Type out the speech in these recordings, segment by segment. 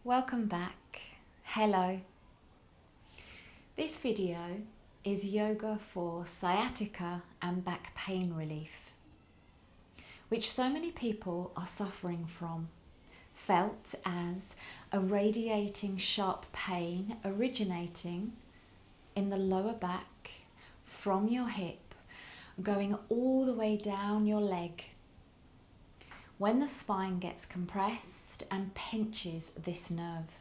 Welcome back. Hello. This video is yoga for sciatica and back pain relief, which so many people are suffering from, felt as a radiating sharp pain originating in the lower back from your hip, going all the way down your leg. When the spine gets compressed and pinches this nerve.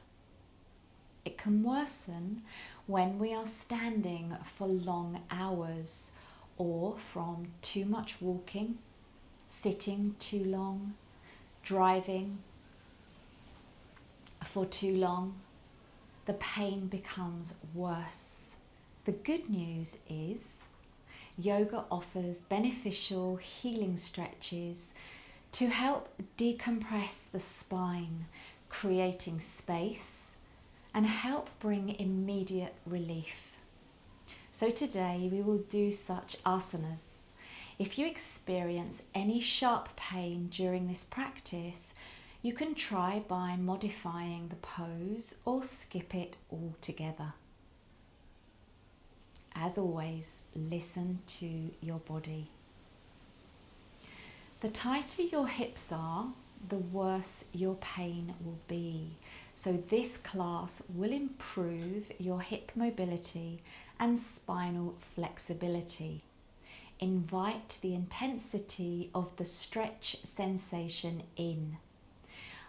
It can worsen when we are standing for long hours or from too much walking, sitting too long, driving for too long. The pain becomes worse. The good news is yoga offers beneficial healing stretches to help decompress the spine, creating space and help bring immediate relief. So today we will do such asanas. If you experience any sharp pain during this practice, you can try by modifying the pose or skip it altogether. As always, listen to your body. The tighter your hips are, the worse your pain will be. So this class will improve your hip mobility and spinal flexibility. Invite the intensity of the stretch sensation in.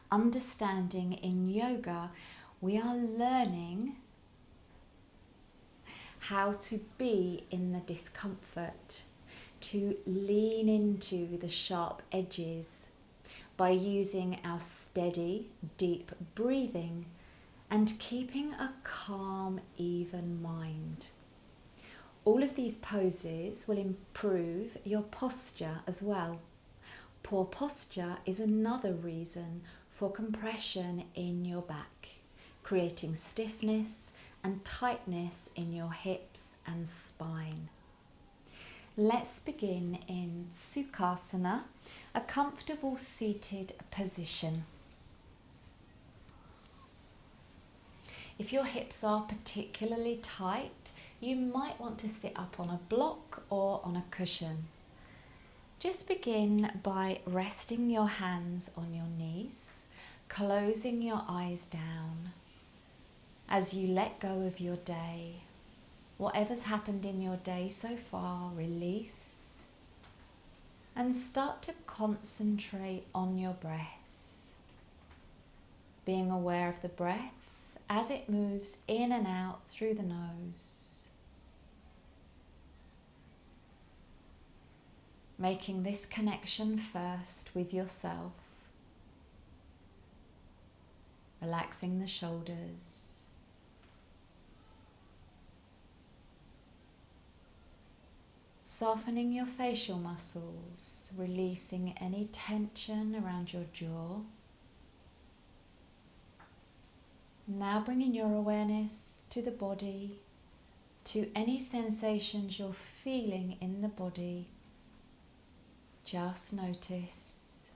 Understanding in yoga, we are learning how to be in the discomfort, to lean into the sharp edges by using our steady, deep breathing and keeping a calm, even mind. All of these poses will improve your posture as well. Poor posture is another reason for compression in your back, creating stiffness and tightness in your hips and spine. Let's begin in Sukhasana, a comfortable seated position. If your hips are particularly tight, you might want to sit up on a block or on a cushion. Just begin by resting your hands on your knees, closing your eyes down as you let go of your day. Whatever's happened in your day so far, release and start to concentrate on your breath. Being aware of the breath as it moves in and out through the nose. Making this connection first with yourself. Relaxing the shoulders. Softening your facial muscles, releasing any tension around your jaw. Now bringing your awareness to the body, to any sensations you're feeling in the body. Just notice.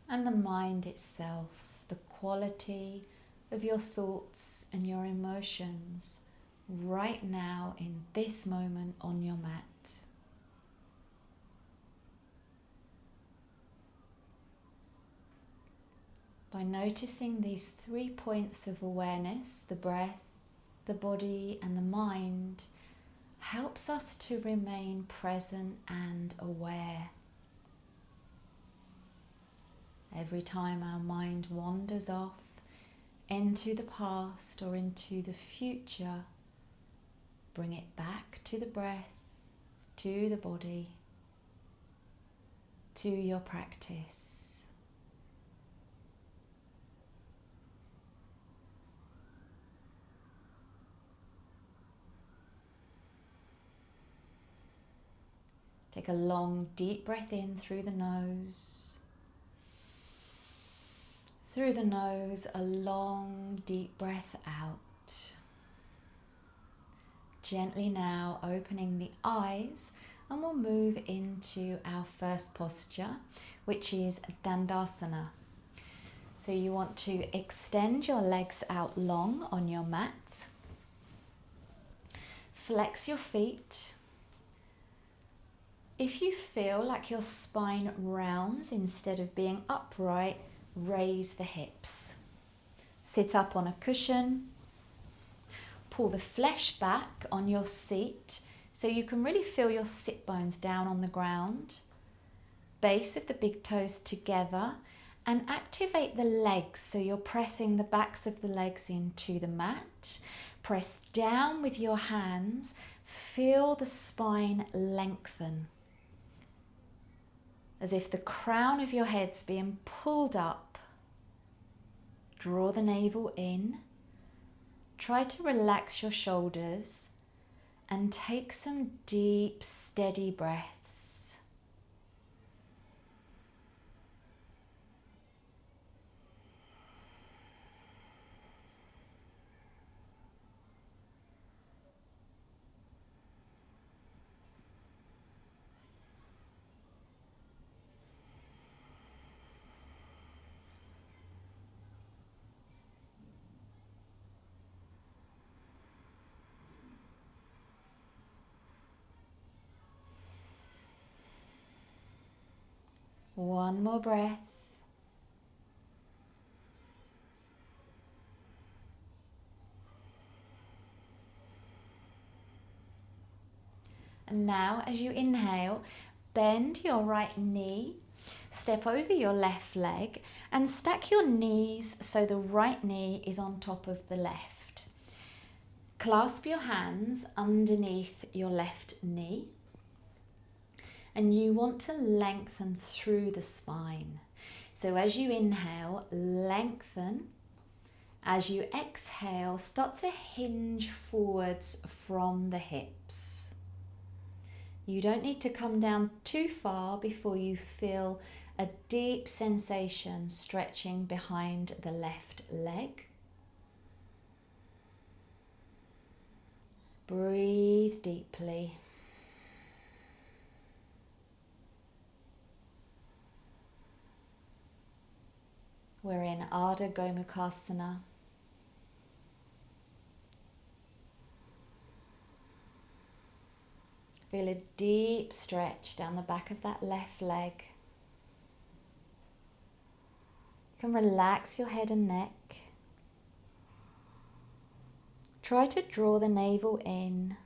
And the mind itself. The quality of your thoughts and your emotions right now in this moment on your mat. By noticing these 3 points of awareness, the breath, the body and the mind, helps us to remain present and aware. Every time our mind wanders off into the past or into the future, bring it back to the breath, to the body, to your practice. Take a long, deep breath in through the nose. Through the nose, a long, deep breath out. Gently now opening the eyes, and we'll move into our first posture, which is Dandasana. So you want to extend your legs out long on your mat. Flex your feet. If you feel like your spine rounds instead of being upright, raise the hips. Sit up on a cushion. Pull the flesh back on your seat so you can really feel your sit bones down on the ground. Base of the big toes together, and activate the legs so you're pressing the backs of the legs into the mat. Press down with your hands. Feel the spine lengthen, as if the crown of your head's being pulled up. Draw the navel in. Try to relax your shoulders and take some deep, steady breaths. One more breath. And now, as you inhale, bend your right knee, step over your left leg, and stack your knees so the right knee is on top of the left. Clasp your hands underneath your left knee. And you want to lengthen through the spine. So as you inhale, lengthen. As you exhale, start to hinge forwards from the hips. You don't need to come down too far before you feel a deep sensation stretching behind the left leg. Breathe deeply. We're in Ardha Gomukhasana. Feel a deep stretch down the back of that left leg. You can relax your head and neck. Try to draw the navel in.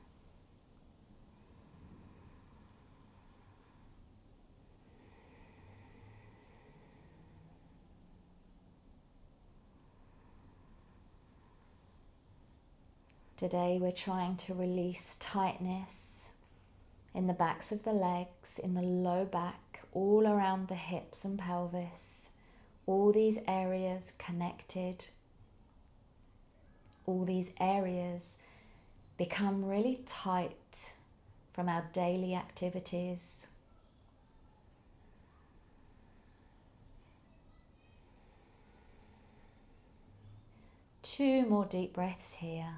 Today we're trying to release tightness in the backs of the legs, in the low back, all around the hips and pelvis. All these areas connected. All these areas become really tight from our daily activities. Two more deep breaths here.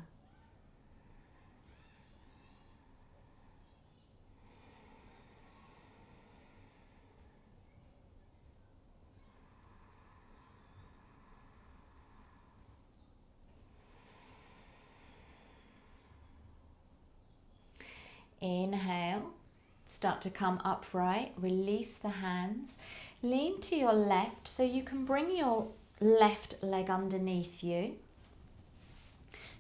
Inhale, start to come upright, release the hands, lean to your left so you can bring your left leg underneath you.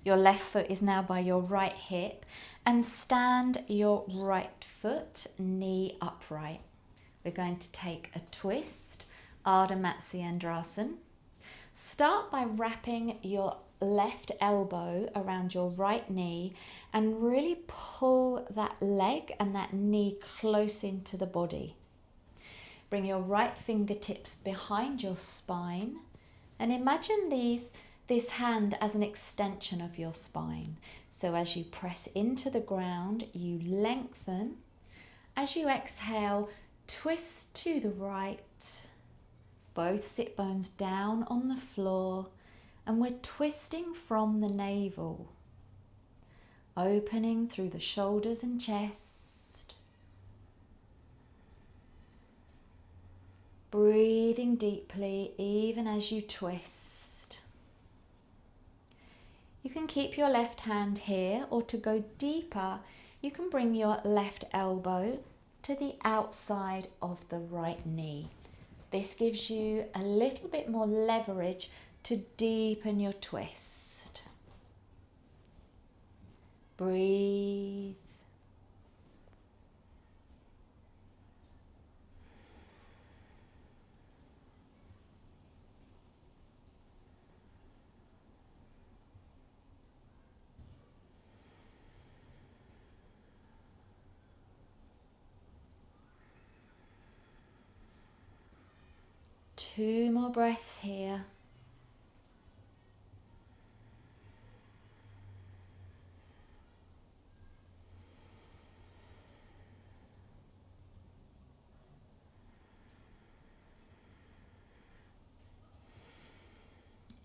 Your left foot is now by your right hip, and stand your right foot knee upright. We're going to take a twist, Ardha Matsyendrasana. Start by wrapping your left elbow around your right knee and really pull that leg and that knee close into the body. Bring your right fingertips behind your spine and imagine this hand as an extension of your spine. So as you press into the ground, you lengthen. As you exhale, twist to the right. Both sit bones down on the floor, and we're twisting from the navel. opening through the shoulders and chest. Breathing deeply even as you twist. You can keep your left hand here, or to go deeper, you can bring your left elbow to the outside of the right knee. This gives you a little bit more leverage to deepen your twist. Breathe. Two more breaths here.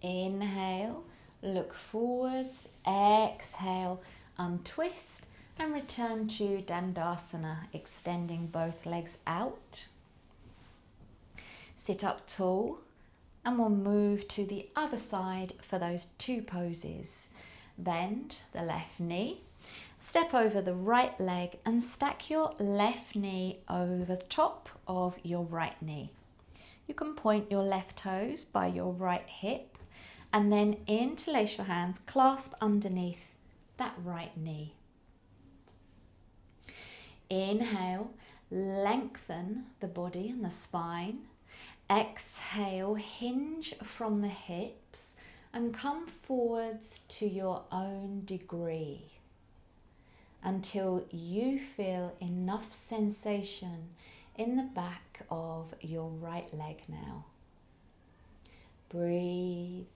Inhale, look forwards, exhale, untwist and return to Dandasana, extending both legs out. Sit up tall and we'll move to the other side for those two poses. Bend the left knee, step over the right leg and stack your left knee over the top of your right knee. You can point your left toes by your right hip and then interlace your hands, clasp underneath that right knee. Inhale, lengthen the body and the spine. Exhale, hinge from the hips and come forwards to your own degree until you feel enough sensation in the back of your right leg now. Breathe.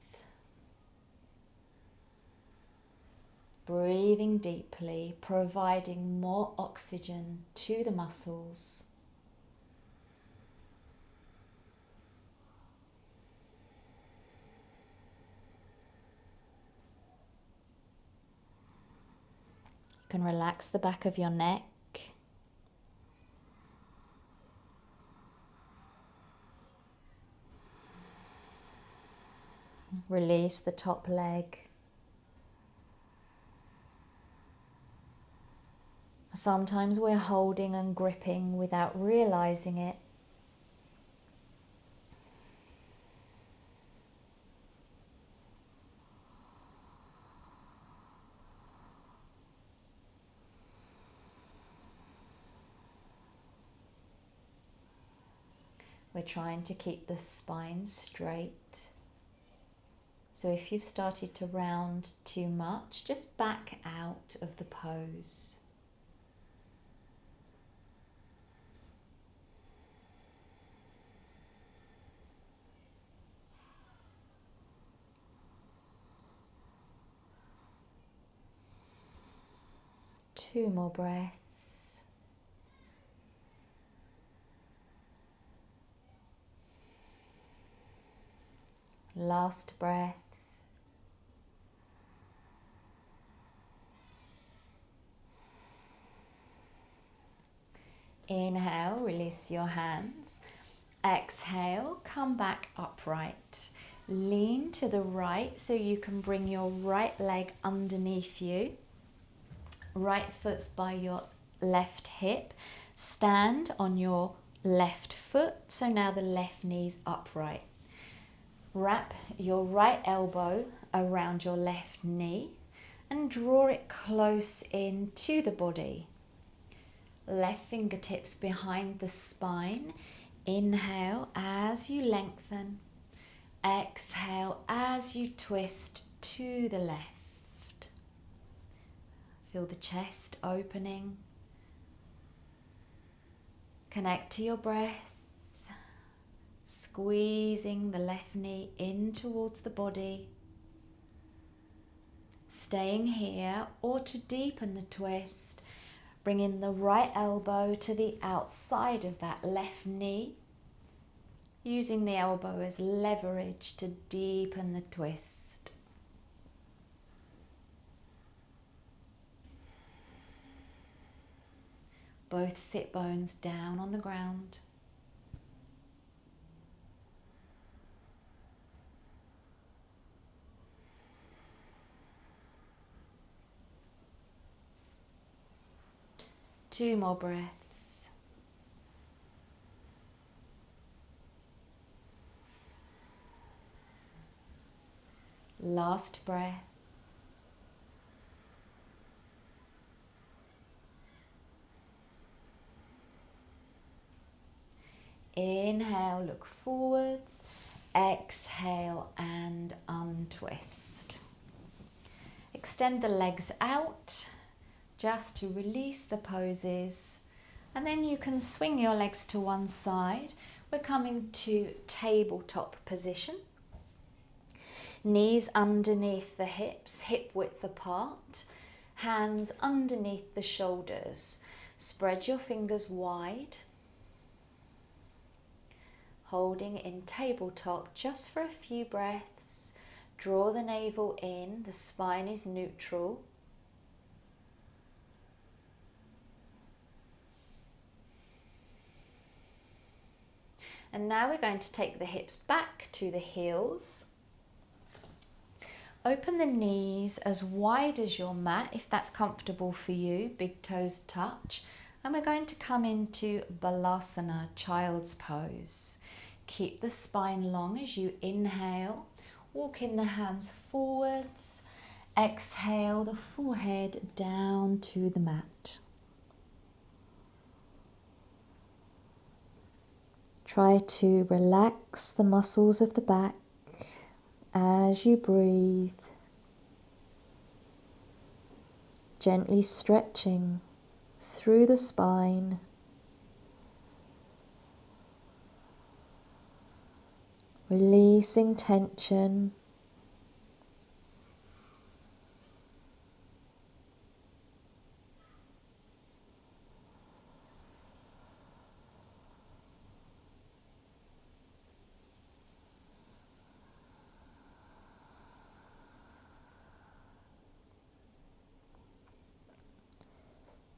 Breathing deeply, providing more oxygen to the muscles. You can relax the back of your neck. Release the top leg. Sometimes we're holding and gripping without realizing it. We're trying to keep the spine straight. So if you've started to round too much, just back out of the pose. Two more breaths. Last breath. Inhale, release your hands. Exhale, come back upright. Lean to the right so you can bring your right leg underneath you. Right foot's by your left hip. Stand on your left foot, so now the left knee's upright. Wrap your right elbow around your left knee and draw it close into the body. Left fingertips behind the spine. Inhale as you lengthen. Exhale as you twist to the left. Feel the chest opening. Connect to your breath. Squeezing the left knee in towards the body. Staying here, or to deepen the twist, bringing the right elbow to the outside of that left knee, using the elbow as leverage to deepen the twist. both sit bones down on the ground. Two more breaths. Last breath. Inhale, look forwards. Exhale and untwist. Extend the legs out just to release the poses. And then you can swing your legs to one side. We're coming to tabletop position. Knees underneath the hips, hip width apart. Hands underneath the shoulders. Spread your fingers wide. Holding in tabletop just for a few breaths. Draw the navel in, the spine is neutral. And now we're going to take the hips back to the heels. Open the knees as wide as your mat, if that's comfortable for you, big toes touch. And we're going to come into Balasana, child's pose. Keep the spine long as you inhale. Walking the hands forwards. Exhale the forehead down to the mat. Try to relax the muscles of the back as you breathe. Gently stretching through the spine. Releasing tension.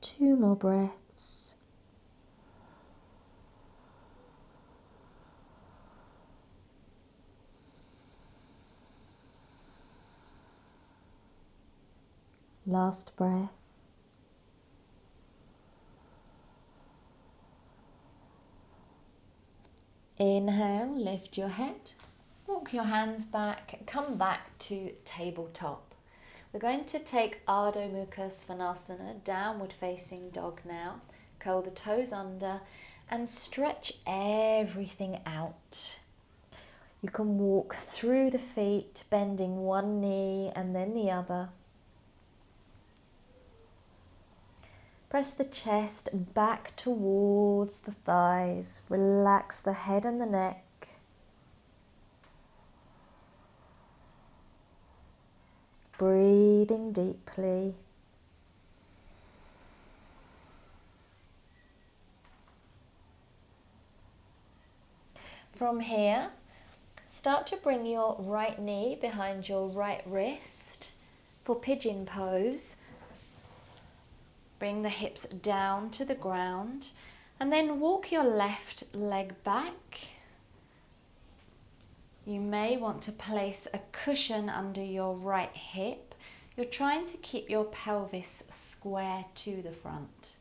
Two more breaths. Last breath. Inhale, lift your head, walk your hands back, come back to tabletop. We're going to take Ardha Mukha Svanasana, downward facing dog now. Curl the toes under and stretch everything out. You can walk through the feet, bending one knee and then the other. Press the chest back towards the thighs. Relax the head and the neck. Breathing deeply. From here, start to bring your right knee behind your right wrist for pigeon pose. Bring the hips down to the ground and then walk your left leg back. You may want to place a cushion under your right hip. You're trying to keep your pelvis square to the front.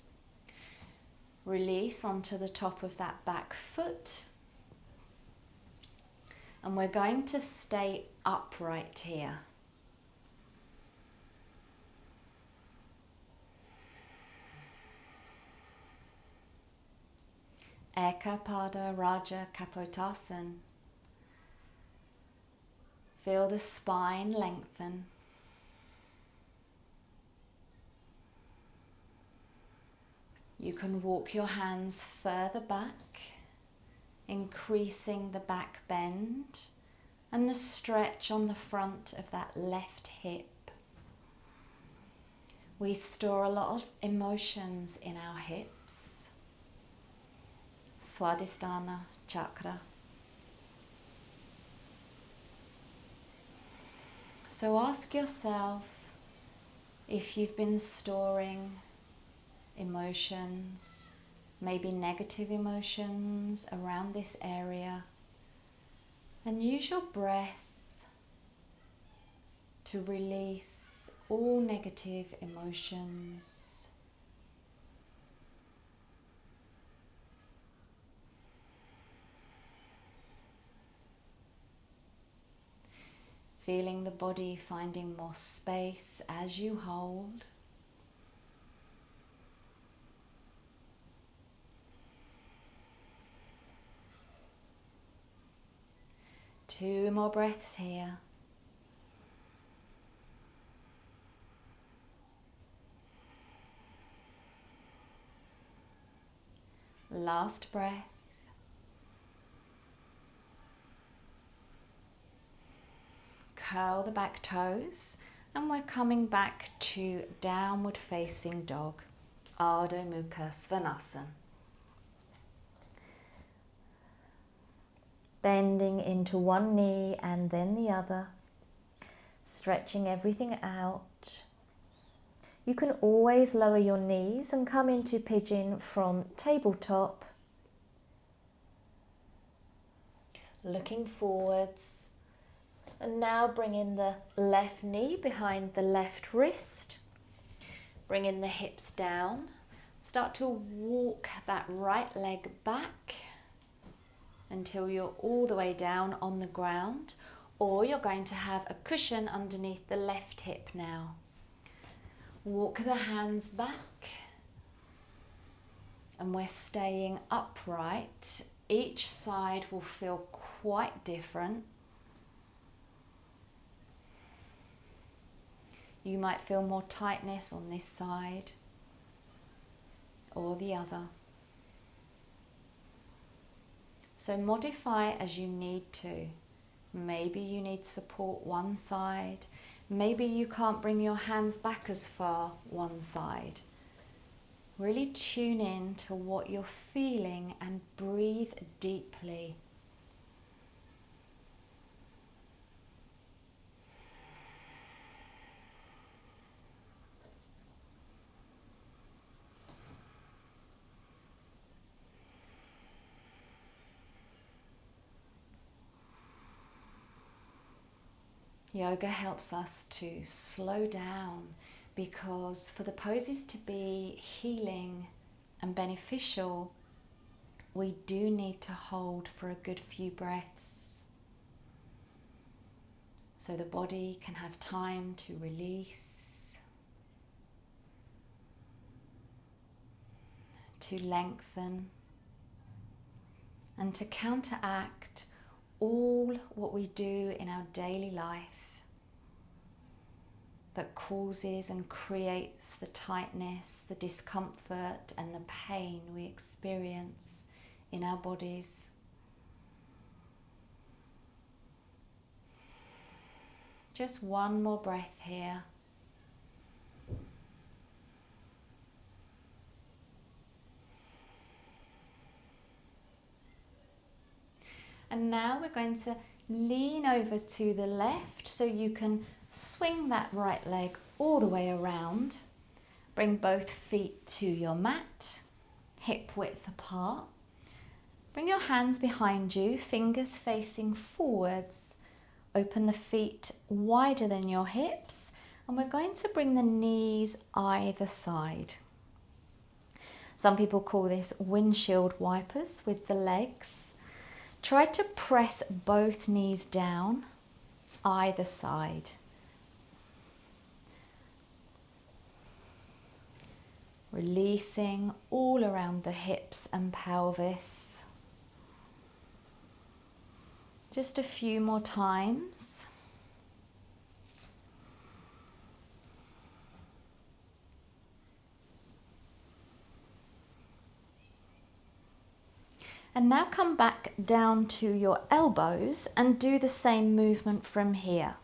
Release onto the top of that back foot. And we're going to stay upright here. Ekapada Raja Kapotasana. Feel the spine lengthen. You can walk your hands further back, increasing the back bend and the stretch on the front of that left hip. We store a lot of emotions in our hips. Swadhisthana chakra. So ask yourself if you've been storing emotions, maybe negative emotions around this area, and use your breath to release all negative emotions. Feeling the body finding more space as you hold. Two more breaths here. Last breath. Curl the back toes, and we're coming back to downward facing dog, Ardha Mukha Svanasana. Bending into one knee and then the other, stretching everything out. You can always lower your knees and come into pigeon from tabletop, looking forwards. And now bring in the left knee behind the left wrist. Bring in the hips down. Start to walk that right leg back until you're all the way down on the ground, or you're going to have a cushion underneath the left hip now. Walk the hands back, and we're staying upright. Each side will feel quite different. You might feel more tightness on this side or the other. So modify as you need to. Maybe you need support one side. Maybe you can't bring your hands back as far one side. Really tune in to what you're feeling and breathe deeply. Yoga helps us to slow down, because for the poses to be healing and beneficial, we do need to hold for a good few breaths, so the body can have time to release, to lengthen, and to counteract all what we do in our daily life that causes and creates the tightness, the discomfort, and the pain we experience in our bodies. Just one more breath here. And now we're going to lean over to the left, so you can swing that right leg all the way around. Bring both feet to your mat, hip width apart. Bring your hands behind you, fingers facing forwards. Open the feet wider than your hips, and we're going to bring the knees either side. Some people call this windshield wipers with the legs. Try to press both knees down either side. Releasing all around the hips and pelvis. Just a few more times. And now come back down to your elbows and do the same movement from here.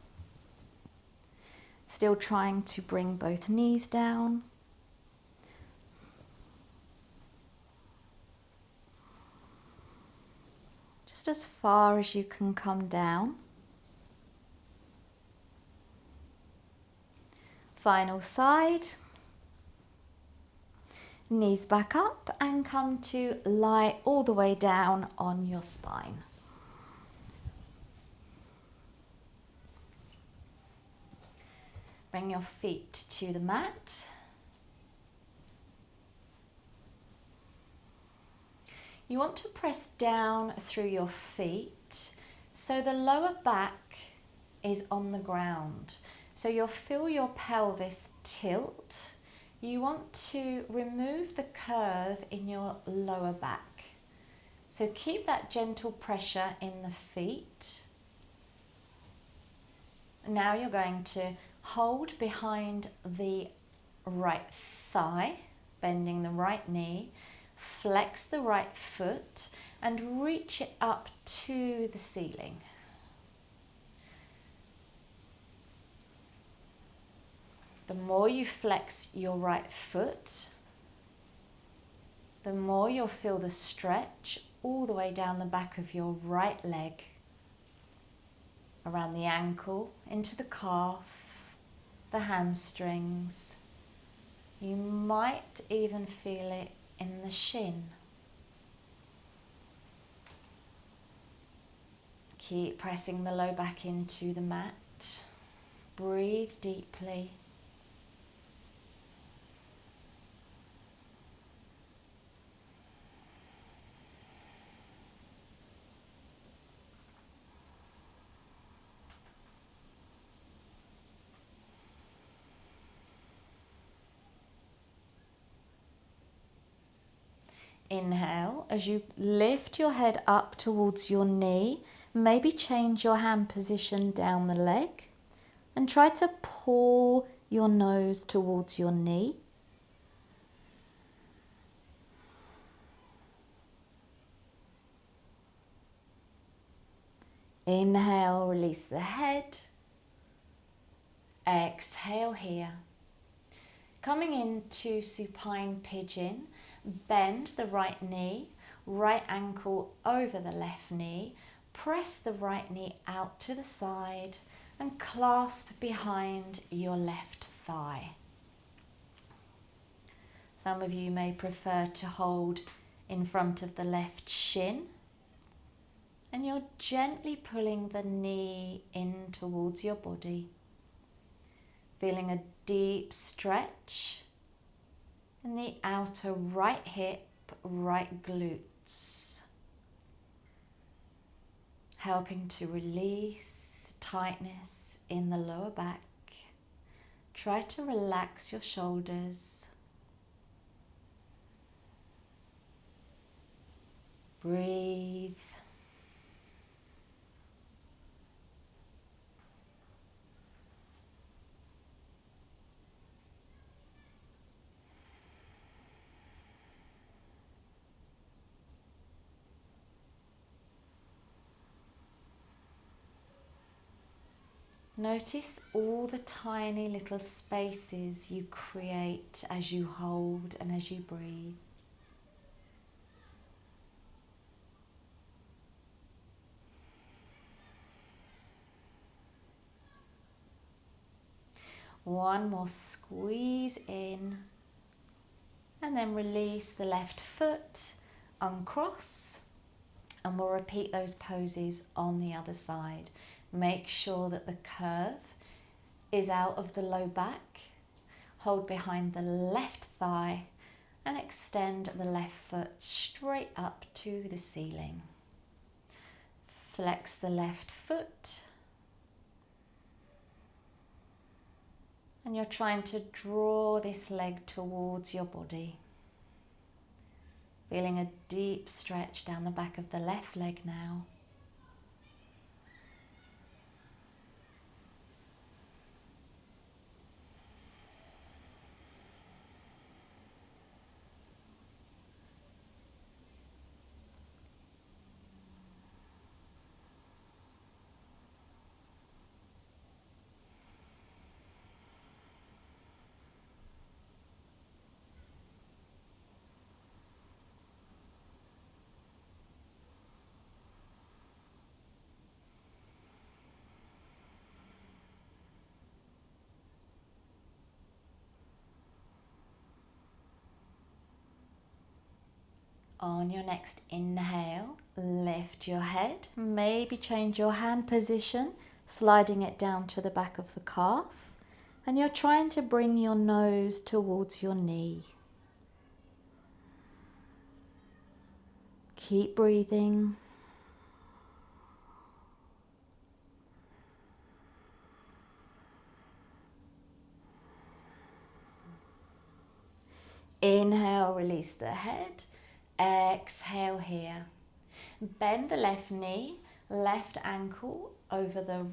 Still trying to bring both knees down. Just as far as you can come down. Final side. Knees back up and come to lie all the way down on your spine. Bring your feet to the mat. You want to press down through your feet so the lower back is on the ground. So you'll feel your pelvis tilt. You want to remove the curve in your lower back. So keep that gentle pressure in the feet. Now you're going to hold behind the right thigh, bending the right knee, flex the right foot and reach it up to the ceiling. The more you flex your right foot, the more you'll feel the stretch all the way down the back of your right leg, around the ankle, into the calf, the hamstrings. You might even feel it in the shin. Keep pressing the low back into the mat. Breathe deeply. Inhale as you lift your head up towards your knee. Maybe change your hand position down the leg and try to pull your nose towards your knee. Inhale, release the head. Exhale here. Coming into supine pigeon, bend the right knee, right ankle over the left knee, press the right knee out to the side and clasp behind your left thigh. Some of you may prefer to hold in front of the left shin, and you're gently pulling the knee in towards your body, feeling a deep stretch in the outer right hip, right glutes, helping to release tightness in the lower back. Try to relax your shoulders. Breathe. Notice all the tiny little spaces you create as you hold and as you breathe. One more squeeze in and then release the left foot, uncross, and we'll repeat those poses on the other side. Make sure that the curve is out of the low back. Hold behind the left thigh and extend the left foot straight up to the ceiling. Flex the left foot. And you're trying to draw this leg towards your body. Feeling a deep stretch down the back of the left leg now. On your next inhale, lift your head, maybe change your hand position, sliding it down to the back of the calf, and you're trying to bring your nose towards your knee. Keep breathing. Inhale, release the head. Exhale here. Bend the left knee, left ankle over the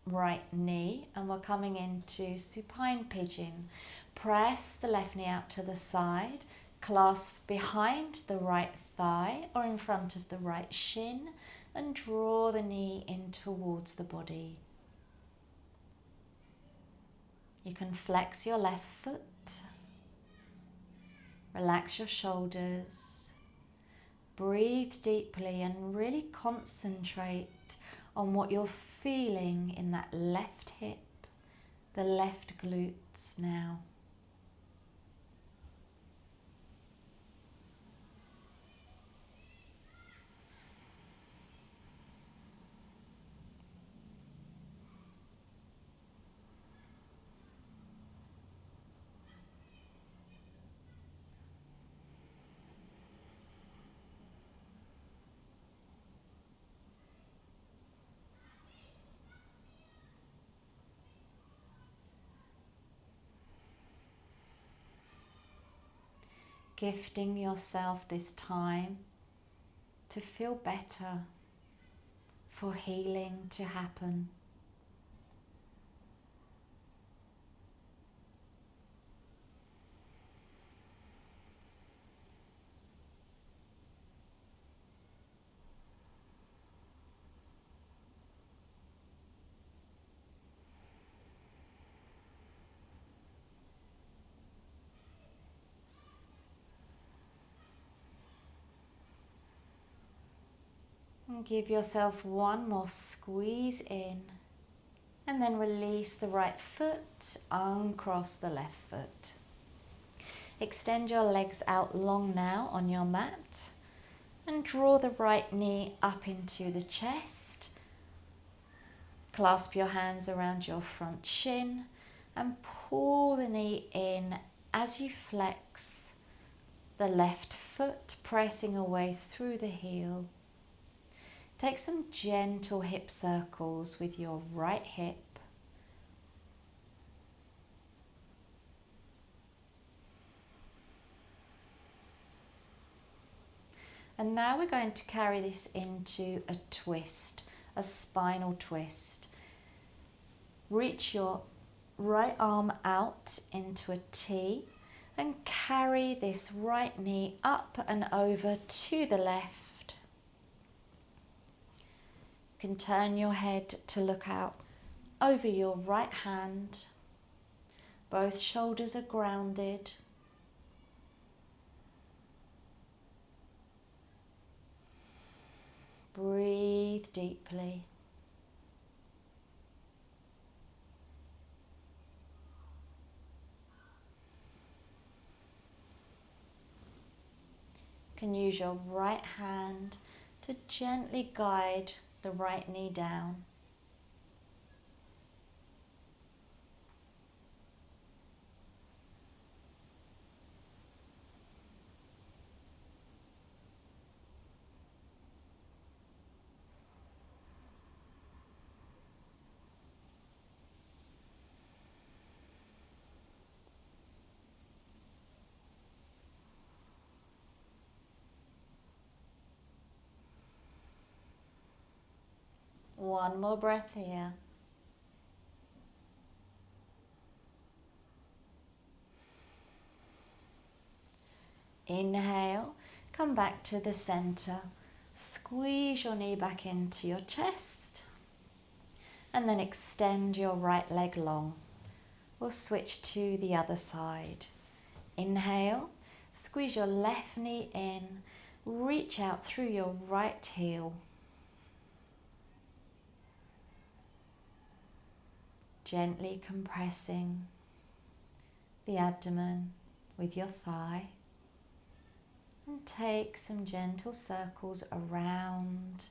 right knee, and we're coming into supine pigeon. Press the left knee out to the side, clasp behind the right thigh or in front of the right shin, and draw the knee in towards the body. You can flex your left foot, relax your shoulders, breathe deeply and really concentrate on what you're feeling in that left hip, the left glutes now. Gifting yourself this time to feel better, for healing to happen. And give yourself one more squeeze in, and then release the right foot, uncross the left foot. Extend your legs out long now on your mat and draw the right knee up into the chest. Clasp your hands around your front shin and pull the knee in as you flex the left foot, pressing away through the heel. Take some gentle hip circles with your right hip. And now we're going to carry this into a twist, a spinal twist. Reach your right arm out into a T and carry this right knee up and over to the left. You can turn your head to look out over your right hand. Both shoulders are grounded. Breathe deeply. You can use your right hand to gently guide the right knee down. One more breath here. Inhale, come back to the center. Squeeze your knee back into your chest. And then extend your right leg long. We'll switch to the other side. Inhale, squeeze your left knee in. Reach out through your right heel. Gently compressing the abdomen with your thigh. And take some gentle circles around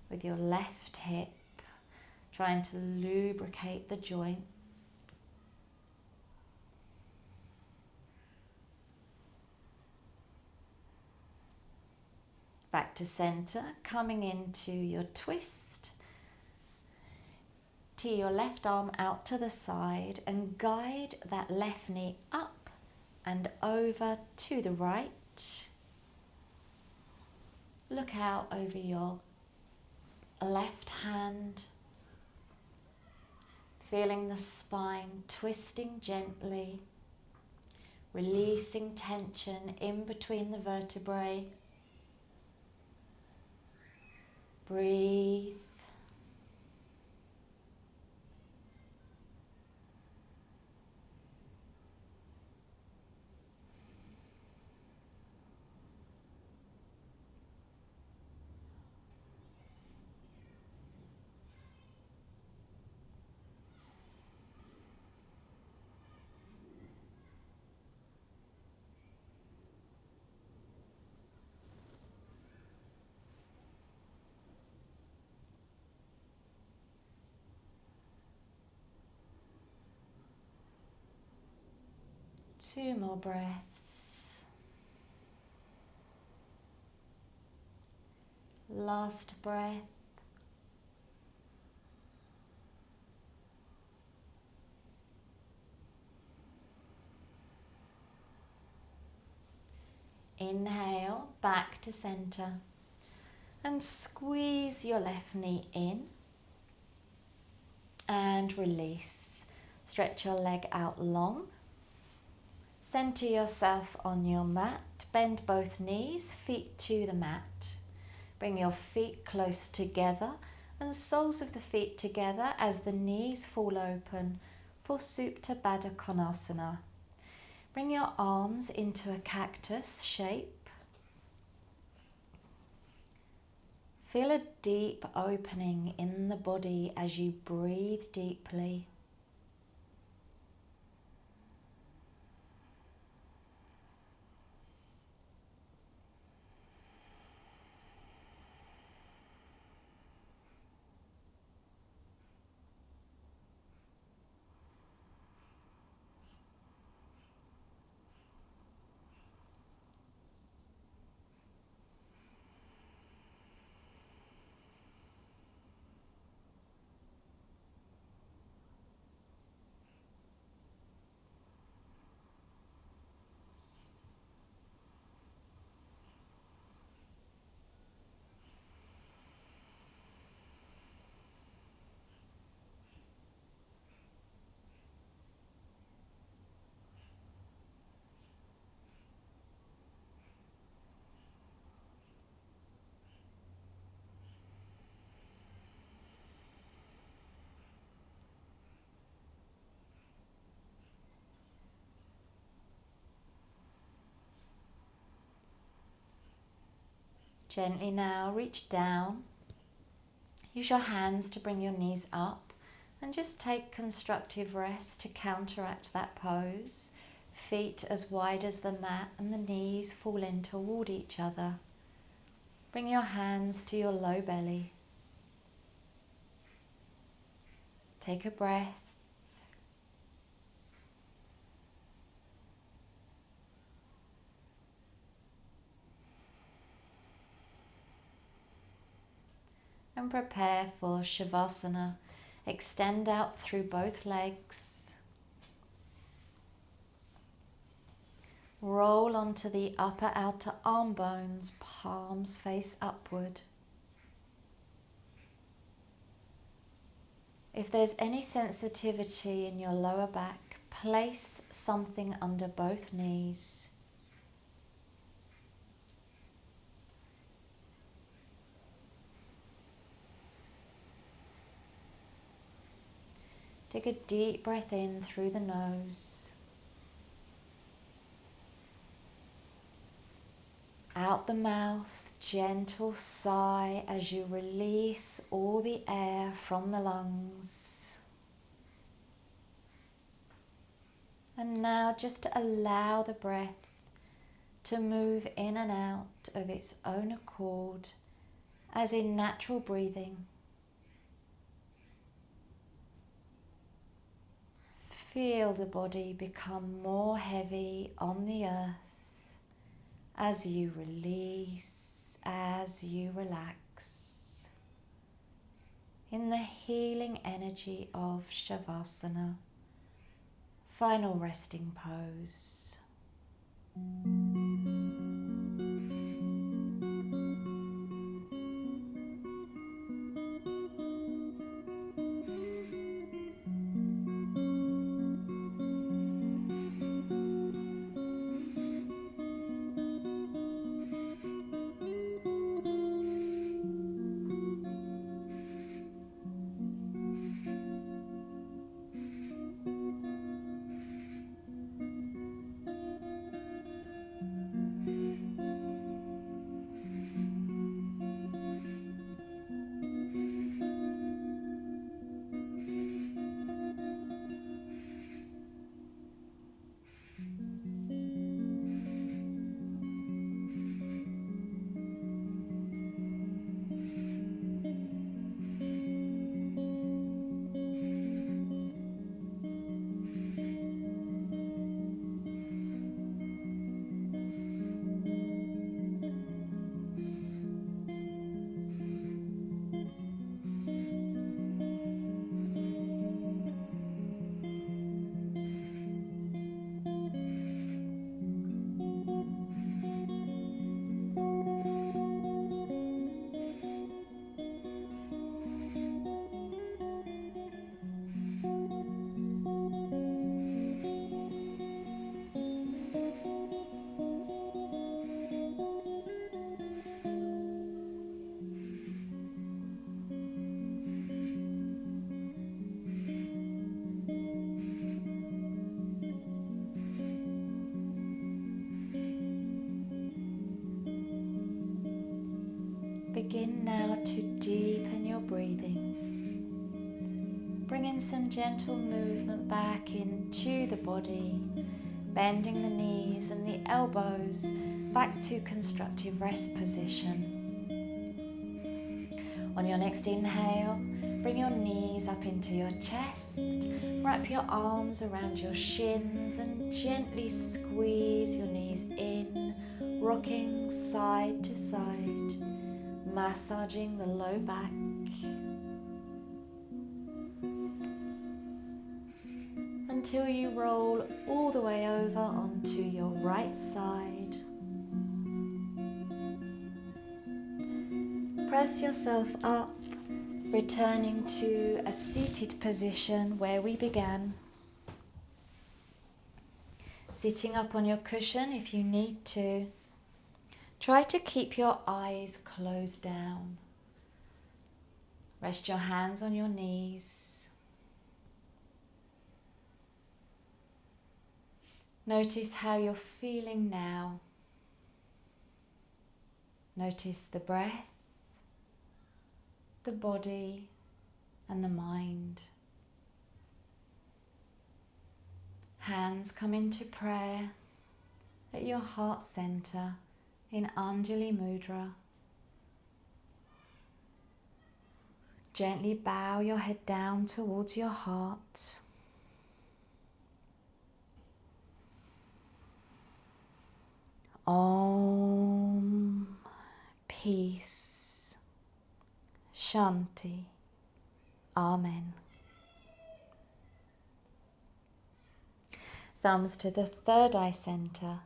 with your left hip, trying to lubricate the joint. Back to center, coming into your twist. Tee your left arm out to the side and guide that left knee up and over to the right. Look out over your left hand, feeling the spine twisting gently, releasing tension in between the vertebrae. Breathe. Two more breaths. Last breath. Inhale, back to center. And squeeze your left knee in. And release. Stretch your leg out long. Center yourself on your mat. Bend both knees, feet to the mat. Bring your feet close together and soles of the feet together as the knees fall open for Supta Baddha Konasana. Bring your arms into a cactus shape. Feel a deep opening in the body as you breathe deeply. Gently now reach down. Use your hands to bring your knees up and just take constructive rest to counteract that pose. Feet as wide as the mat and the knees fall in toward each other. Bring your hands to your low belly. Take a breath. And prepare for Savasana. Extend out through both legs. Roll onto the upper outer arm bones, palms face upward. If there's any sensitivity in your lower back, place something under both knees. Take a deep breath in through the nose. Out the mouth, gentle sigh as you release all the air from the lungs. And now just allow the breath to move in and out of its own accord, as in natural breathing. Feel the body become more heavy on the earth as you release, as you relax, in the healing energy of Savasana, final resting pose. Begin now to deepen your breathing. Bring in some gentle movement back into the body, bending the knees and the elbows back to constructive rest position. On your next inhale, bring your knees up into your chest, wrap your arms around your shins and gently squeeze your knees in, rocking side to side, massaging the low back. Until you roll all the way over onto your right side. Press yourself up, returning to a seated position where we began. Sitting up on your cushion if you need to. Try to keep your eyes closed down. Rest your hands on your knees. Notice how you're feeling now. Notice the breath, the body, and the mind. Hands come into prayer at your heart center in Anjali Mudra. Gently bow your head down towards your heart. Om, peace, Shanti, Amen. Thumbs to the third eye center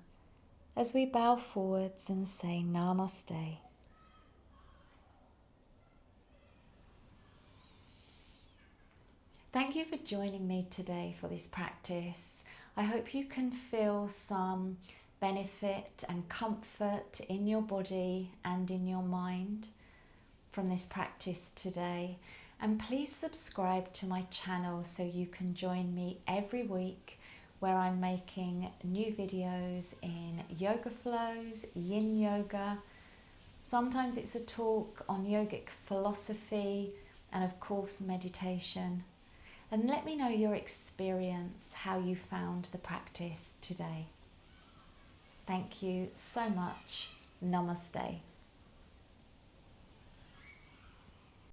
as we bow forwards and say Namaste. Thank you for joining me today for this practice. I hope you can feel some benefit and comfort in your body and in your mind from this practice today. And please subscribe to my channel so you can join me every week where I'm making new videos in yoga flows, yin yoga. Sometimes it's a talk on yogic philosophy and of course meditation. And let me know your experience, how you found the practice today. Thank you so much. Namaste.